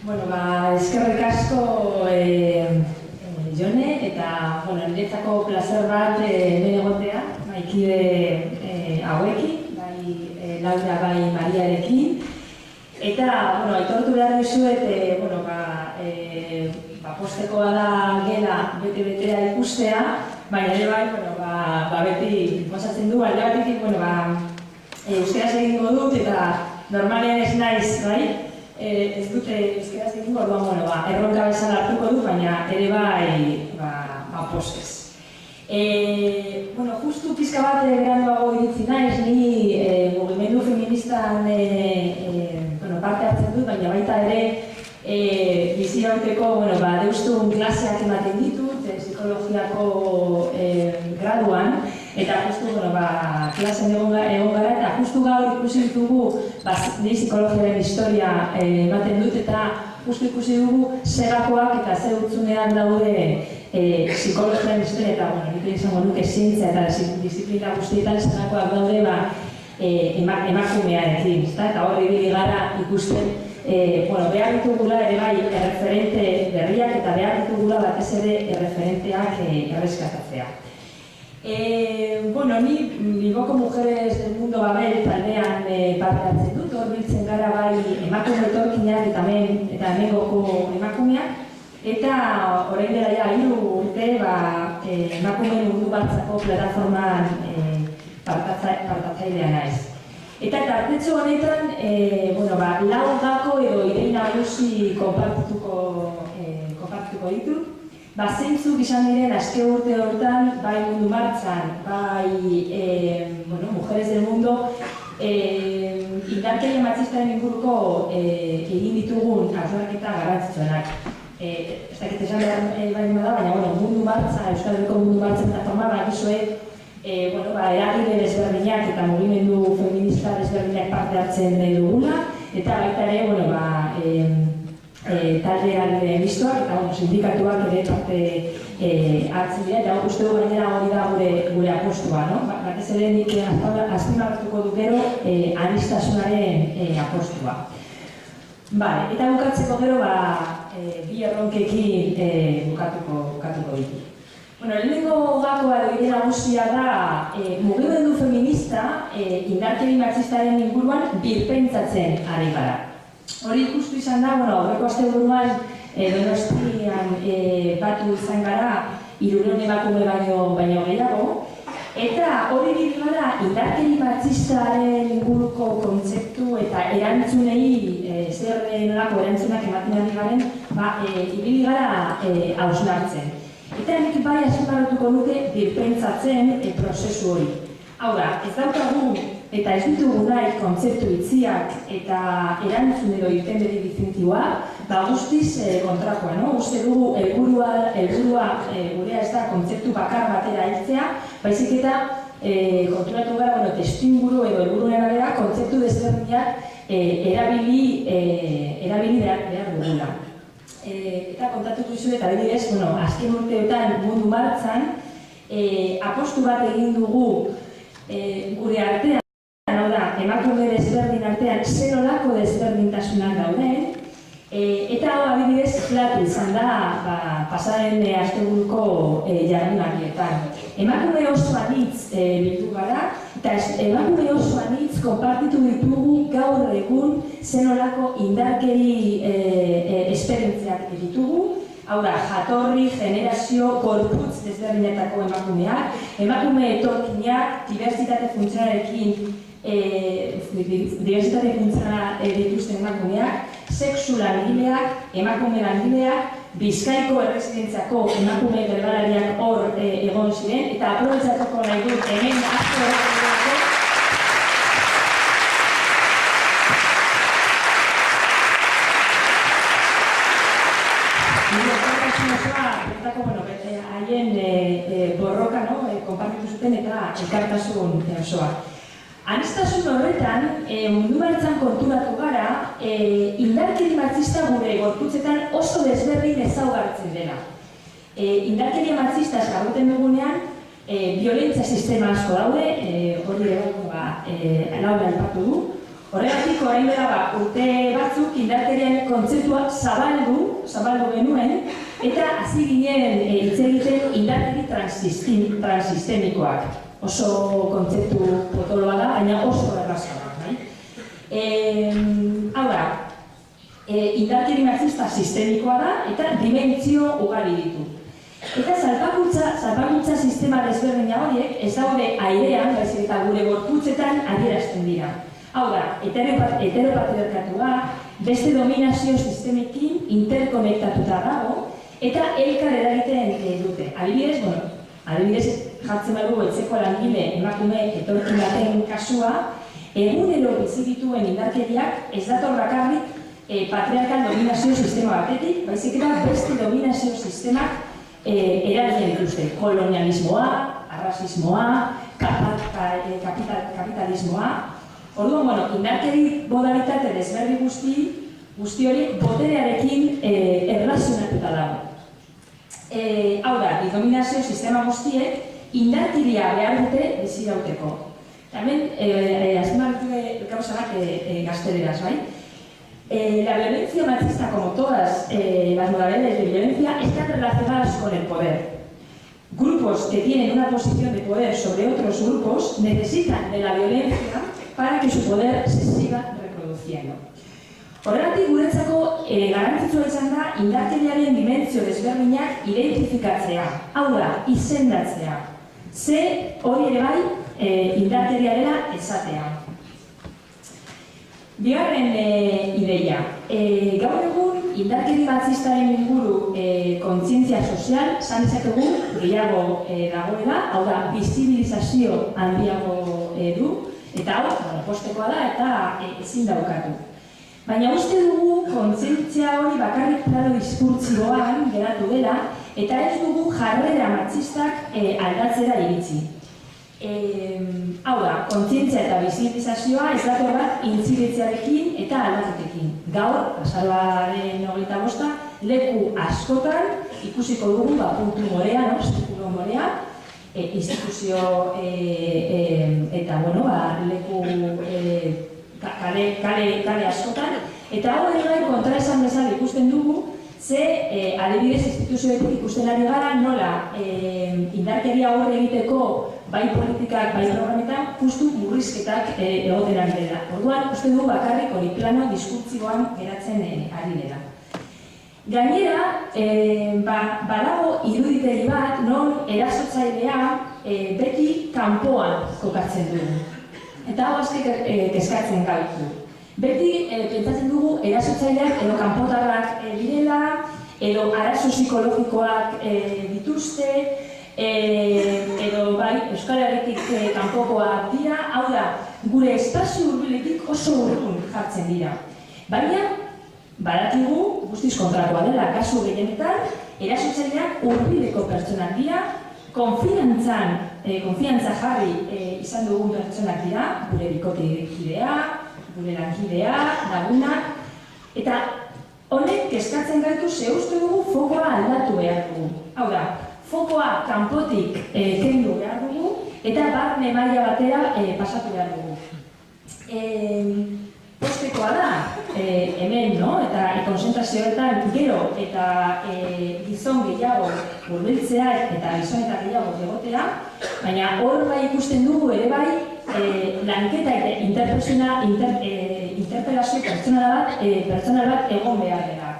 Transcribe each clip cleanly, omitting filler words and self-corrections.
Eskerrik asko Jone, eta niretzako plazer bat hemen egotea, maikide hauekin, bai Laura, bai Mariarekin. Eta, aitortu behar dizuet, postekoa da gela bete-betea ikustea, baina ere bai, beti posatzen du, alde batetik, euskaraz egingo dut, eta normalean ez naiz, bai? Ez dute euskaraz egingo, orduan, erronka bezala hartuko du, baina ere bai, postez. Justu pizka bat beranduago iritzi naiz, ni mugimendu feministan parte hartzen dut, baina baita ere bizi horteko deustun klaseak ematen ditut, psikologiako graduan, eta justu klasen egon gara, eta justu gaur ikusi ditugu ni psikologiaren historia ematen dut, eta justu ikusi dugu segakoak eta ze hutsunean daude psikologiaren historia, eta nik izango nuke zientzia eta disiplina guztietan segakoak daude emakumearekin, eta hor ibili gara ikusten behar ditugula ere bai erreferente berriak eta behar ditugula batez ere erreferenteak erreskatatzea. Ni Bilboko Mujeres del Mundo Babel taldean parte hartzen dut, hor biltzen gara bai emakume etorkinak eta hemengoko emakumeak, eta orain dela 3 urte emakume mundu batzako plataforman partatzailea naiz. Eta tartetxo honetan, lau gako edo idei nagusi konpartituko ditut. Zeintzuk izan diren azke urte horretan, bai mundu martxan, bai Mujeres del Mundo, indarkeria matxistaren inguruko egin ditugun hausnarketa garrantzitsuenak. Ez dakit esan behar da, baina mundu martxa, Euskal Herriko mundu martxan plataforma bakizue eragile desberdinak eta mugimendu feminista desberdinak parte hartzen dugula, eta baita ere taldean mistoak eta sindikatuak ere parte hartzen dira, eta uste du gainera hori da gure apostua. Batez ere nik azpimarratuko du gero aniztasunaren apostua. Eta bukatzeko gero bi erronkekin bukatuko ditu. Lehenengo gakoa edo idea nagusia da mugimendu feminista indarkeri matxistaren inguruan birpentsatzen ari gara. Hori justu izan da, aurreko asteburuan Donostian batu izan gara 300 emakume baino gehiago, eta hori bil gara indarkeri matxistaren inguruko kontzeptu eta erantzunei zer nolako erantzunak ematen ari garen, ibili gara hausnartzen. Eta nik bai azpimarratuko nuke birpentsatzen prozesu hori. Hau da, ez daukagu eta ez ditugu nahi kontzeptu itziak eta erantzun edo irtenbide definitiboa, guztiz kontrakoa. Uste dugu helburua gurea ez da kontzeptu bakar batera heltzea, baizik eta konturatu gara testuinguru edo helburuen arabera kontzeptu desberdinak erabili behar dugula. Eta kontatuko dizuet, adibidez, azken urteotan mundu martxan apostu bat egin dugu gure artean, hau da, emakume desberdin artean zer nolako desberdintasunak dauden, eta hau adibidez klatu izan da pasaren asteburuko jardunaldietan. Emakume oso anitz bildu gara, eta emakume oso anitz konpartitu ditugu gaur egun zer nolako indarkeri esperientziak ditugu. Hau da, jatorri, generazio, gorputz desberdinetako emakumeak, emakume etorkinak, diversitate funtzionalekin diversitate funtzionala dituzten emakumeak, sexu langileak, emakume langileak, Bizkaiko erresidentziako emakume berbalariak hor egon ziren, eta aprobetxatuko nahi dut hemen asko erresidentziako. Haien borroka konpartitu zuten eta elkartasun osoa. Aniztasun horretan, mundu martxan konturatu gara, indarkeri matxista gure gorputzetan oso desberdin ezaugartzen dela. Indarkeri matxista eskagoten dugunean, violentzia sistema asko daude, hori Laura aipatu du. Horregatik, orain dela urte batzuk indarkerian kontzeptua zabaldu genuen, eta hasi ginen hitz egiten indarkeri transistemikoak. Oso kontzeptu potoloa da, baina oso erraza da. Hau da, indarkeri matxista sistemikoa da, eta dimentsio ugari ditu. Eta salbakuntza sistema desberdina horiek ez daude airean, baizik eta gure gorputzetan adierazten dira. Hau da, heteropatriarkatua beste dominazio sistemekin interkonektatuta dago eta elkar eragiten dute. Adibidez jartzen dugu etxeko langile emakume etorkin baten kasua, egunero bizi dituen indarkeriak ez dator bakarrik patriarkal dominazio sistema batetik, baizik eta beste dominazio sistemak eragiten dituzte. Kolonialismoa, arrazismoa, kapitalismoa. Orduan, indarkeri modalitate desberdi guzti hori boterearekin erlazionatuta dago. Hau da, dominazio sistema guztiek indarkeria behar dute bizirauteko. Hemen, azpimarratu gauza bat gazteleraz, bai? La violencia machista, como todas las modalidades de violencia, están relacionadas con el poder. Grupos que tienen una posición de poder sobre otros grupos necesitan de la violencia para que su poder se siga reproduciendo. Horregatik guretzako garrantzitsua izan da indarkeriaren dimentsio desberdinak identifikatzea, hau da, izendatzea. Ze hori ere bai indarkeria dela esatea. Bigarren ideia. Gaur egun indarkeri matxistaren inguru kontzientzia sozial zan izategu gehiago dagoela, hau da, bizibilizazio handiago du, eta hau, postekoa da eta ezin daukatu. Baina uste dugu kontzientzia hori bakarrik plano diskurtsiboan geratu dela eta ez dugu jarrera matxistak aldatzera iritsi. Hau da, kontzientzia eta bizibilizazioa ez dator bat intzidetzearekin eta aldaketekin. Gaur, azaroaren 25, leku askotan ikusiko dugu puntu morea, zirkulo morea, instituzio eta leku kale askotan, eta hau ere kontra esan bezala ikusten dugu, ze adibidez instituzioetik ikusten ari gara nola indarkeria aurre egiteko bai politikak, bai programetan, justu murrizketak egoten ari dela. Orduan, uste dugu bakarrik hori plano diskurtsiboan geratzen ari dela. Gainera, badago iruditegi bat non erasotzailea beti kanpoan kokatzen dugu. Eta hau aski kezkatzen gaitu. Beti pentsatzen dugu erasotzaileak edo kanpotarrak direla, edo arazo psikologikoak dituzte, edo bai Euskal Herritik kanpokoak dira, hau da, gure espazio hurbiletik oso urrun jartzen dira. Baina, badakigu, guztiz kontrakoa dela, kasu gehienetan, erasotzaileak hurbileko pertsonak dira, konfiantza jarri izan dugun pertsonak dira, gure bikotekidea, gure lankidea, lagunak, eta honek kezkatzen gaitu ze uste dugu fokoa aldatu behar dugu. Hau da, fokoa kanpotik kendu behar dugu eta barne maila batera pasatu behar dugu. Postekoa da, hemen, eta konzentrazioetan gero eta gizon gehiago hurbiltzea eta gizon eta gehiago egotea, baina hor bai ikusten dugu ere bai lanketa eta interpelazio pertsonal bat egon behar dela.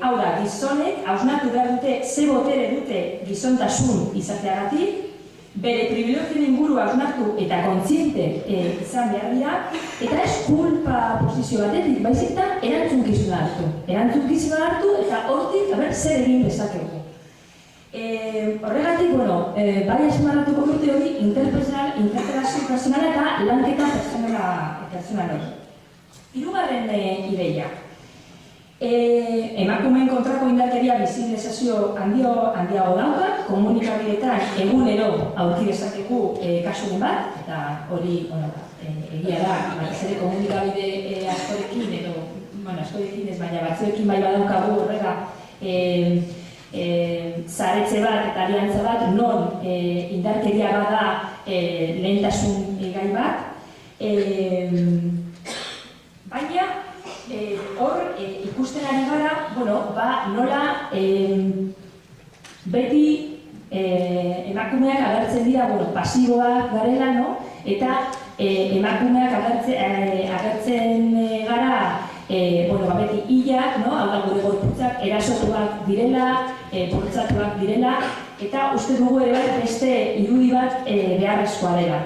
Hau da, gizonek hausnatu behar dute ze botere dute gizontasun izateagatik, bere privilegioen inguru hausnartu eta kontziente izan behar dira, eta ez kulpa posizio batetik, baizik eta erantzukizuna hartu. Erantzukizuna hartu eta hortik, zer egin dezakegu. Horregatik, bai azmarratuko dute hori interpelazio pertsonala eta lanketa pertsonala hori. Hirugarren ideia. Emakumeen kontrako indarkeria bizibilizazio handiago dauka, komunikabideetan egunero aurki dezakegu kasuren bat, eta hori egia da, batez ere komunikabide askorekin, edo, askorekin ez, baina batzuekin bai badaukagu horrega zaretze bat eta aliantza bat, non indarkeria bada lehentasun gai bat, ikusten ari gara, nola beti emakumeak agertzen dira, pasiboak garela, eta emakumeak agertzen gara, beti hilak, hau da gure gorputzak erasotuak direla, bultzatuak direla, eta uste dugu ere beste irudi bat beharrezkoa dela.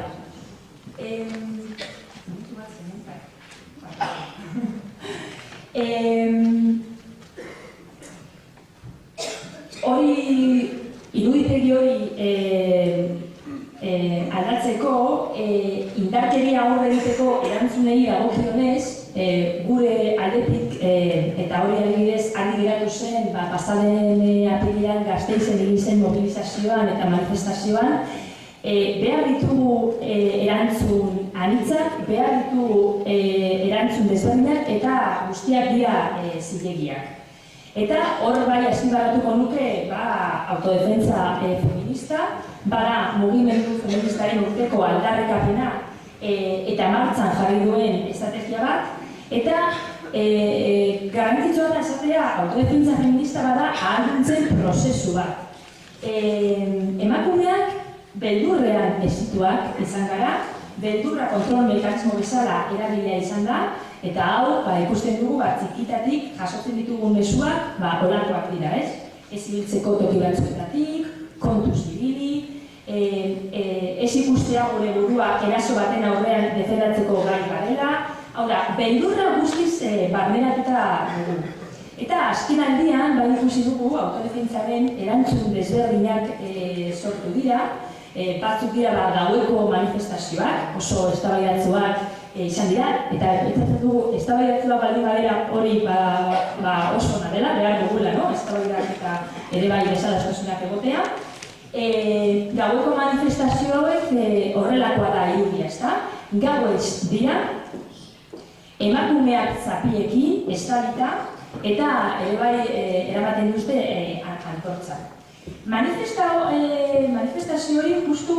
Iruditegi hori aldatzeko, indarkeria aurre egiteko erantzunei dagokionez, gure aldetik, eta hori adibidez argi geratu zen, pasaden apirilean Gasteizen egin zen mobilizazioan eta manifestazioan, behar ditugu erantzun anitzak, behar ditugu erantzun desberdinak eta guztiak dira zilegiak. Eta hor bai azpimarratuko nuke autodefentsa feminista, bada mugimendu feministaren urteko aldarrikapena eta martxan jarri duen estrategia bat, eta garrantzitsua da esatea autodefentsa feminista bada ahalduntzen prozesu bat. Emakumeak beldurrean hezituak izan gara, beldurra kontrol mekanismo bezala erabilia izan da, eta hau ikusten dugu txikitatik jasotzen ditugun mezuak olakoak dira, ez? Ez ibiltzeko toki batzuetatik, kontuz ibili, ez ikustea gure burua eraso baten aurrean defendatzeko gai garela, hau da, beldurra guztiz barneratuta dugu. Eta azken aldian, ikusi dugu autodefentsaren erantzun desberdinak sortu dira, batzuk dira gaueko manifestazioak, oso eztabaidatsuak izan dira, eta pentsatzen dugu eztabaidatsuak baldin badira hori oso ona dela, behar dugula, eztabaidak eta ere bai bezalaztasunak egotea. Gaueko manifestazio hauek horrelakoa da irudia, ezta? Gauez dira, emakumeak zapiekin, estalita, eta ere bai eramaten duzte antortzak. Manifestazio hori justu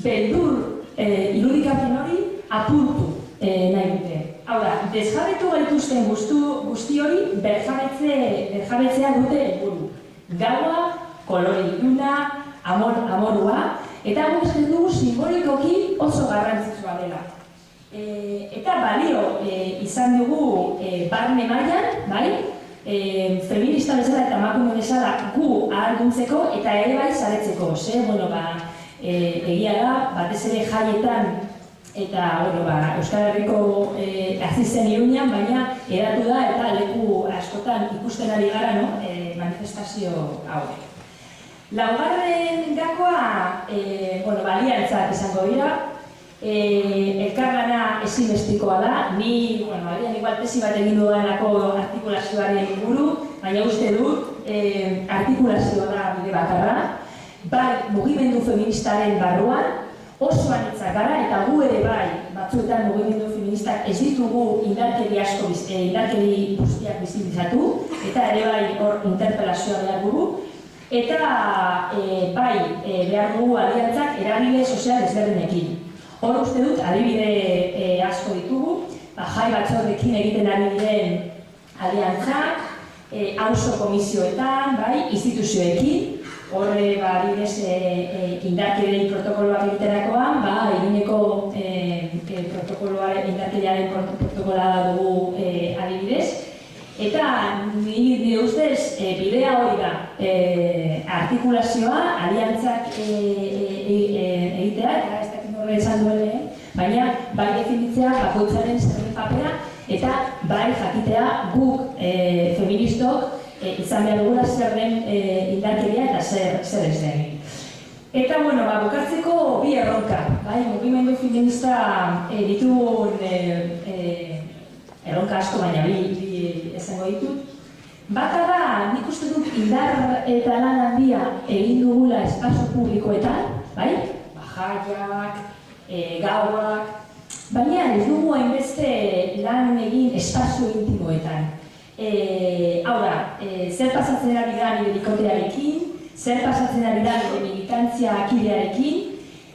beldur irudikapen hori apurtu nahi dute. Hau da, desjabetu gaituzten guzti hori berjabetzea dute helburu. Gaua, kolore iluna, amorua, eta guztien dugu simbolikoki oso garrantzitsua dela. Eta balio izan dugu barne mailan, bai? Feminista bezala eta emakume bezala gu ahalduntzeko eta ere bai saretzeko. Egia da, batez ere jaietan eta Euskal Herriko hasi zen Iruñan, baina hedatu da eta leku askotan ikusten ari gara manifestazio hauek. Laugarren gakoa baliantzak izango dira. Elkarlana ezinbestekoa da, ni igual tesi bat egin dudanako artikulazioaren inguru, baina uste dut artikulazioa da bide bakarra, bai mugimendu feministaren barruan oso anitzak gara, eta gu ere bai batzuetan mugimendu feministak ez ditugu indarkeri asko, indarkeri guztiak bizibilizatu, eta ere bai hor interpelazioa behar dugu, eta bai behar dugu aliantzak eragile sozial ezberdinekin. Hor uste dut, adibide asko ditugu, jai batzordekin egiten ari diren aliantzak, auzo komisioetan, instituzioekin, horre adibidez indarkeriaren protokoloak egiterakoan, Iruneko indarkeriaren protokoloa dugu adibidez. Eta nire ustez bidea hori da, artikulazioa, aliantzak egitea, eta ez dakit horre esan duele, baina bai definitzea bakoitzaren zerren papera, eta bai jakitea guk feministok izan behar dugula zer den indarkeria eta zer ez den. Eta, bukatzeko bi erronka, mugimendu feminista ditugun erronka asko, baina bi esango ditut. Bata da, nik uste dut indar eta lan handia egin dugula espazio publikoetan, jaiak, gauak, baina ez dugu hainbeste lan egin espazio intimoetan. Hau da, zer pasatzen ari da nire bikotearekin, zer pasatzen ari da nire militantzia akidearekin,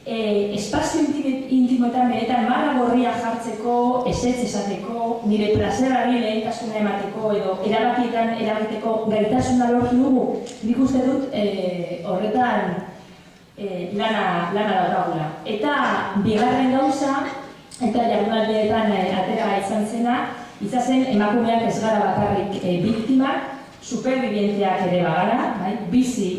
espazio intimoetan benetan marra gorria jartzeko, ezetz esateko, nire plazerari lehentasuna emateko edo erabakietan eragiteko gaitasuna lortu dugu. Nik uste dut horretan lana daukagula. Eta bigarren gauza, eta jardunaldeetan atera izan zena, izazen emakumeak ez gara bakarrik biktimak, supervivienteak ere bagara, bizi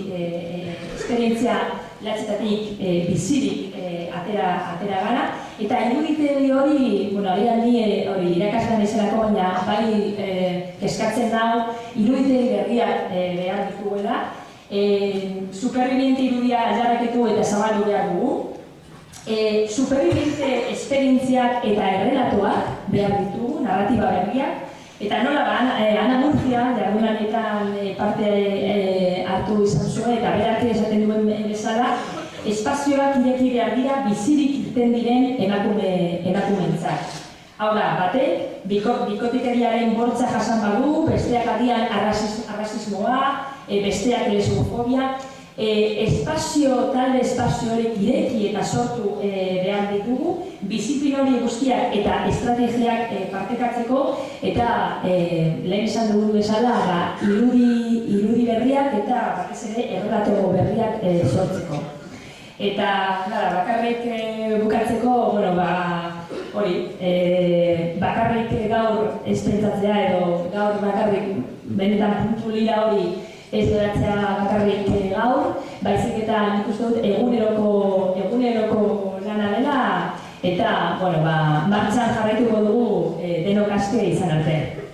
esperientzia latzetatik bizirik atera gara, eta iruditegi hori, agian ni hori irakaslean izanako, baina bai keskatzen dago, iruditegi berriak behar dituguela, superviviente irudia aldarraketu eta zabaldu behar dugu, superviviente esperientziak eta errelatoak behar ditugu, narratiba berriak, eta nola Ana Murcia, jardunaldeetan parte hartu izan zuen, eta berak esaten duen bezala, espazioak ireki behar dira bizirik irten diren emakumeentzat. Hau da, batek, bikotikeriaren bortza jasan badu, besteak agian arrazismoa, besteak lesbofobia, talde espazio horiek ireki eta sortu behar ditugu, bizipen hori guztiak eta estrategiak partekatzeko, eta lehen esan dugu bezala irudi berriak eta batez ere errelato berriak sortzeko. Eta bakarrik bukatzeko, bakarrik gaur ez pentsatzea edo gaur bakarrik benetan puntu lila hori ez geratzea bakarrik gaur, baizik eta nik uste dut eguneroko lana dela, eta martxan jarraituko dugu denok aske izan arte.